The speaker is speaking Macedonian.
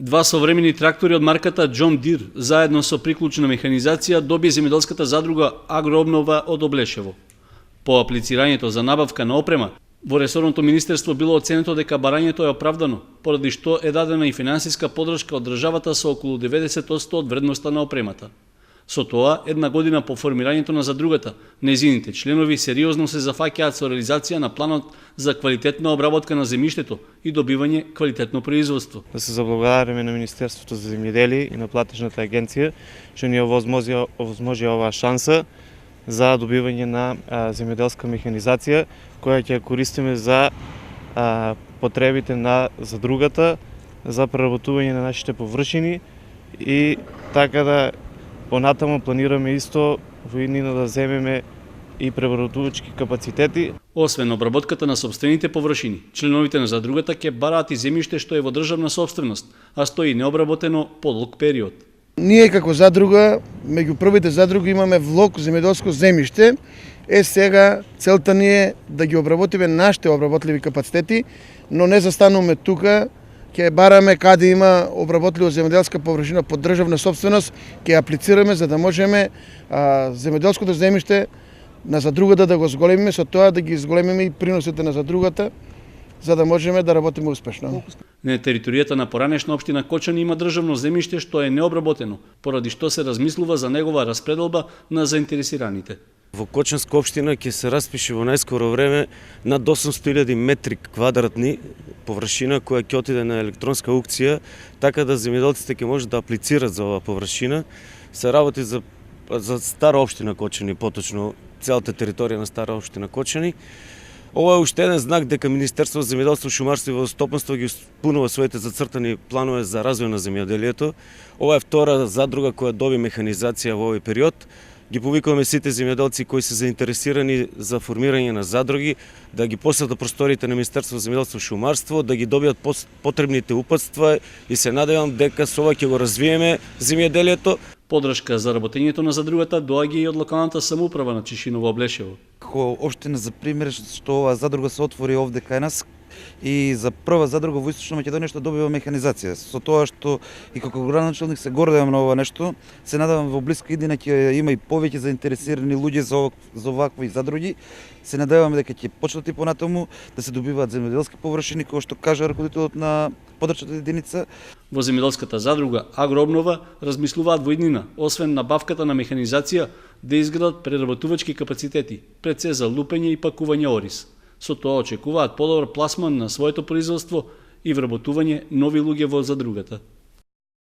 Два современи трактори од марката John Deere заедно со приклучна механизација доби земјоделската задруга Агрообнова од Облешево. По аплицирањето за набавка на опрема, во ресорното министерство било оценето дека барањето е оправдано, поради што е дадена и финансиска подршка од државата со околу 90% од вредноста на опремата. Со тоа, една година по формирањето на задругата, нејзините членови сериозно се зафаќаат со реализација на планот за квалитетна обработка на земјиштето и добивање квалитетно производство. Да се заблагодариме на Министерството за земјоделие и на платежната агенција што ни овозможи оваа шанса за добивање на земјоделска механизација која ќе користиме за потребите на задругата, за преработување на нашите површини и така да понатаму планираме исто во иднина да земеме и преработувачки капацитети. Освен обработката на сопствените површини, членовите на задругата ќе бараат и земјиште што е во државна сопственост, а стои необработено подолг период. Ние како задруга, меѓу првите задруги имаме влог земјоделско земјиште. Сега целта ни е да ги обработиме нашите обработливи капацитети, но не застануваме тука. Ќе бараме каде има обработлива земјоделска површина под државна собственост, ќе аплицираме за да можеме земјоделското земјиште на задругата да го зголемиме, со тоа да ги зголемиме и приносите на задругата, за да можеме да работиме успешно. На територијата на поранешна општина Кочани има државно земјиште што е необработено, поради што се размислува за негова распределба на заинтересираните. Во Кочанска општина ќе се распише во најскоро време над 800.000 метри квадратни површина која ќе отиде на електронска аукција, така да земјоделците ќе можат да аплицираат за оваа површина. Се работи за стара општина Кочани, поточно целата територија на стара општина Кочани. Ова е уште еден знак дека Министерството за земјоделство, шумарство и водостопанство ги исполнува своите зацртани планови за развој на земјоделието. Ова е втора задруга која доби механизација во овој период. Ги повикуваме сите земјоделци кои се заинтересирани за формирање на задруги, да ги посетат просториите на Министерството за земјоделство и шумарство, да ги добијат потребните упатства и се надевам дека со ова ќе го развиеме земјоделието. Подршка за работењето на задругата доаѓа и од локалната самоуправа на Чешиново Облешево. Како општина за пример што оваа задруга се отвори овде кај нас и за прва задруга во Источна Македонија што добива механизација. Со тоа што и како градоначалник се гордевам на ова нешто, се надевам во блиска иднина ќе има и повеќе заинтересирани луѓе за овакви задруги. Се надеваме дека ќе почнат и понатаму да се добиваат земјоделски површини, кој што кажа раководителот на подрачната единица. Во земјоделската задруга Агрообнова размислуваат во иднина, освен набавката на механизација, да изградат преработувачки капацитети, пред се за лупење и пакување ориз. Со тоа очекуваат подобар пласман на своето производство и вработување нови луѓе во задругата.